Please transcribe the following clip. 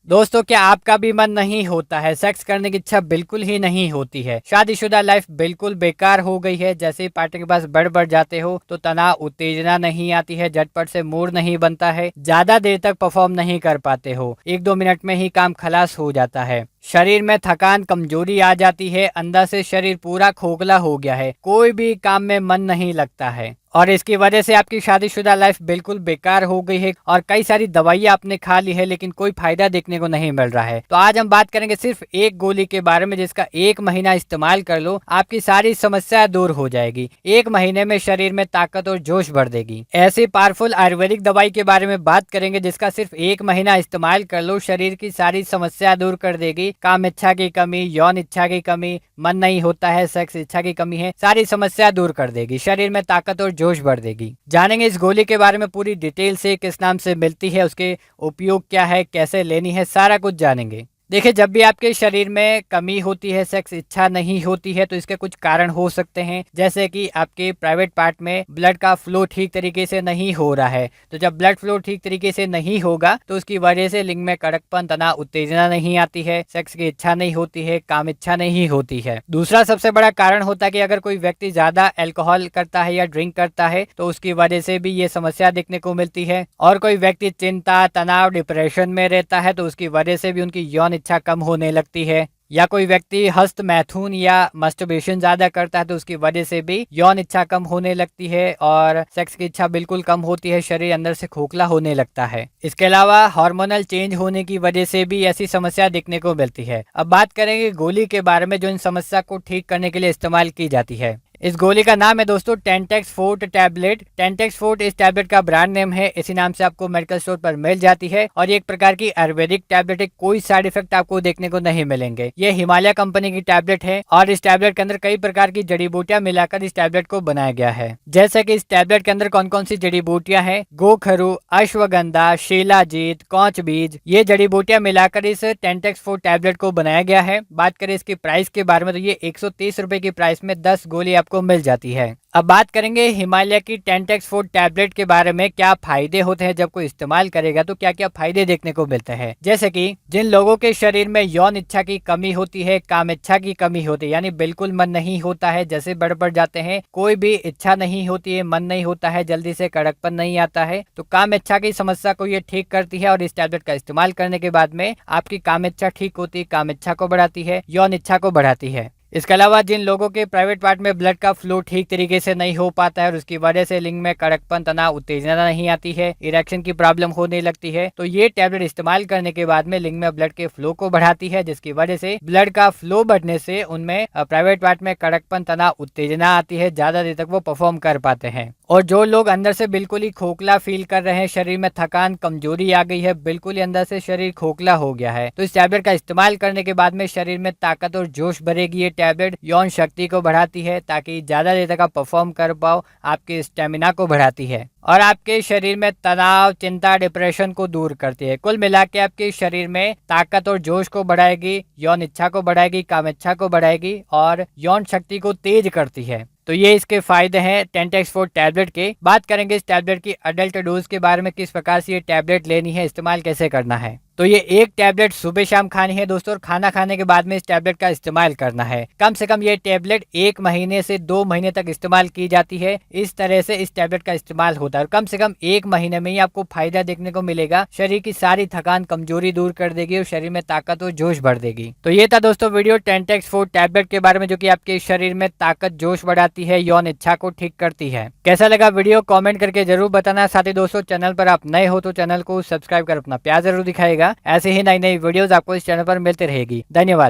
दोस्तों, क्या आपका भी मन नहीं होता है? सेक्स करने की इच्छा बिल्कुल ही नहीं होती है। शादीशुदा लाइफ बिल्कुल बेकार हो गई है। जैसे ही पार्टनर के पास बढ़ जाते हो तो तनाव उत्तेजना नहीं आती है, झटपट से मूड नहीं बनता है, ज्यादा देर तक परफॉर्म नहीं कर पाते हो, 1-2 मिनट में ही काम खलास हो जाता है। शरीर में थकान कमजोरी आ जाती है, अंदर से शरीर पूरा खोखला हो गया है, कोई भी काम में मन नहीं लगता है और इसकी वजह से आपकी शादीशुदा लाइफ बिल्कुल बेकार हो गई है और कई सारी दवाइयां आपने खा ली है लेकिन कोई फायदा देखने को नहीं मिल रहा है। तो आज हम बात करेंगे सिर्फ एक गोली के बारे में जिसका 1 महीना इस्तेमाल कर लो, आपकी सारी समस्या दूर हो जाएगी। 1 महीने में शरीर में ताकत और जोश बढ़ देगी। ऐसी पावरफुल आयुर्वेदिक दवाई के बारे में बात करेंगे जिसका सिर्फ 1 महीना इस्तेमाल कर लो, शरीर की सारी समस्या दूर कर देगी। काम इच्छा की कमी, यौन इच्छा की कमी, मन नहीं होता है, सेक्स इच्छा की कमी है, सारी समस्या दूर कर देगी। शरीर में ताकत और जोश बढ़ देगी। जानेंगे इस गोली के बारे में पूरी डिटेल से, किस नाम से मिलती है, उसके उपयोग क्या है, कैसे लेनी है, सारा कुछ जानेंगे। देखिए, जब भी आपके शरीर में कमी होती है, सेक्स इच्छा नहीं होती है, तो इसके कुछ कारण हो सकते हैं। जैसे कि आपके प्राइवेट पार्ट में ब्लड का फ्लो ठीक तरीके से नहीं हो रहा है। तो जब ब्लड फ्लो ठीक तरीके से नहीं होगा तो उसकी वजह से लिंग में कड़कपन, तनाव, उत्तेजना नहीं आती है, सेक्स की इच्छा नहीं होती है, काम इच्छा नहीं होती है। दूसरा सबसे बड़ा कारण होता है कि अगर कोई व्यक्ति ज्यादा अल्कोहल करता है या ड्रिंक करता है तो उसकी वजह से भी ये समस्या देखने को मिलती है। और कोई व्यक्ति चिंता, तनाव, डिप्रेशन में रहता है तो उसकी वजह से भी उनकी यौन इच्छा कम होने लगती है। या कोई व्यक्ति हस्त मैथुन या मस्टरबेशन ज्यादा करता है तो उसकी वजह से भी यौन इच्छा कम होने लगती है और सेक्स की इच्छा बिल्कुल कम होती है, शरीर अंदर से खोखला होने लगता है। इसके अलावा हार्मोनल चेंज होने की वजह से भी ऐसी समस्या देखने को मिलती है। अब बात करेंगे गोली के बारे में जो इन समस्या को ठीक करने के लिए इस्तेमाल की जाती है। इस गोली का नाम है दोस्तों Tentex fort tablet. Tentex fort इस टैबलेट का ब्रांड नेम है, इसी नाम से आपको मेडिकल स्टोर पर मिल जाती है और ये एक प्रकार की आयुर्वेदिक टैबलेट है। कोई साइड इफेक्ट आपको देखने को नहीं मिलेंगे। ये हिमालय कंपनी की टैबलेट है और इस टैबलेट के अंदर कई प्रकार की जड़ी बूटियां मिलाकर इस टैबलेट को बनाया गया है। जैसे कि इस टैबलेट के अंदर कौन कौन सी जड़ी बूटियां हैं, गोखरू, अश्वगंधा, शिलाजीत, कौच बीज, ये जड़ी बूटियां मिलाकर इस टेंटेक्स फोर्ट टैबलेट को बनाया गया है। बात करें इसकी प्राइस के बारे में तो ये 130 रुपए की प्राइस में 10 गोली को मिल जाती है। अब बात करेंगे हिमालय की टेंटेक्स फोर्ट टैबलेट के बारे में, क्या फायदे होते हैं जब कोई इस्तेमाल करेगा तो क्या क्या फायदे देखने को मिलते हैं। जैसे कि जिन लोगों के शरीर में यौन इच्छा की कमी होती है, काम इच्छा की कमी होती है, यानी बिल्कुल मन नहीं होता है, जैसे बढ़ जाते हैं, कोई भी इच्छा नहीं होती है, मन नहीं होता है, जल्दी से कड़कपन नहीं आता है, तो काम इच्छा की समस्या को ये ठीक करती है और इस टैबलेट का इस्तेमाल करने के बाद में आपकी काम इच्छा ठीक होती है, काम इच्छा को बढ़ाती है, यौन इच्छा को बढ़ाती है। इसके अलावा जिन लोगों के प्राइवेट पार्ट में ब्लड का फ्लो ठीक तरीके से नहीं हो पाता है और उसकी वजह से लिंग में कड़कपन, तनाव, उत्तेजना नहीं आती है, इरेक्शन की प्रॉब्लम होने लगती है, तो ये टैबलेट इस्तेमाल करने के बाद में लिंग में ब्लड के फ्लो को बढ़ाती है, जिसकी वजह से ब्लड का फ्लो बढ़ने से उनमें प्राइवेट पार्ट में कड़कपन, तनाव, उत्तेजना आती है, ज्यादा देर तक वो परफॉर्म कर पाते हैं। और जो लोग अंदर से बिल्कुल ही खोखला फील कर रहे हैं, शरीर में थकान, कमजोरी आ गई है, बिल्कुल ही अंदर से शरीर खोखला हो गया है, तो इस टैबलेट का इस्तेमाल करने के बाद में शरीर में ताकत और जोश भरेगी। ये टैबलेट यौन शक्ति को बढ़ाती है ताकि ज्यादा देर तक आप परफॉर्म कर पाओ, आपके स्टेमिना को बढ़ाती है और आपके शरीर में तनाव, चिंता, डिप्रेशन को दूर करती है। कुल मिला के आपके शरीर में ताकत और जोश को बढ़ाएगी, यौन इच्छा को बढ़ाएगी, काम इच्छा को बढ़ाएगी और यौन शक्ति को तेज करती है। तो ये इसके फायदे हैं टेंटेक्स फोर्ट टैबलेट के। बात करेंगे इस टैबलेट की अडल्ट डोज के बारे में, किस प्रकार से ये टैबलेट लेनी है, इस्तेमाल कैसे करना है। तो ये एक टैबलेट सुबह शाम खानी है दोस्तों और खाना खाने के बाद में इस टैबलेट का इस्तेमाल करना है। कम से कम ये टैबलेट 1 महीने से 2 महीने तक इस्तेमाल की जाती है। इस तरह से इस टैबलेट का इस्तेमाल होता है और कम से कम 1 महीने में ही आपको फायदा देखने को मिलेगा। शरीर की सारी थकान, कमजोरी दूर कर देगी और शरीर में ताकत और जोश भर देगी। तो ये था दोस्तों वीडियो टेंटेक्स फोर्ट टैबलेट के बारे में, जो कि आपके शरीर में ताकत, जोश बढ़ाती है, यौन इच्छा को ठीक करती है। कैसा लगा वीडियो कमेंट करके जरूर बताना। साथ ही दोस्तों, चैनल पर आप नए हो तो चैनल को सब्सक्राइब कर अपना प्यार जरूर दिखाएगा। ऐसे ही नई नई वीडियोस आपको इस चैनल पर मिलती रहेगी। धन्यवाद।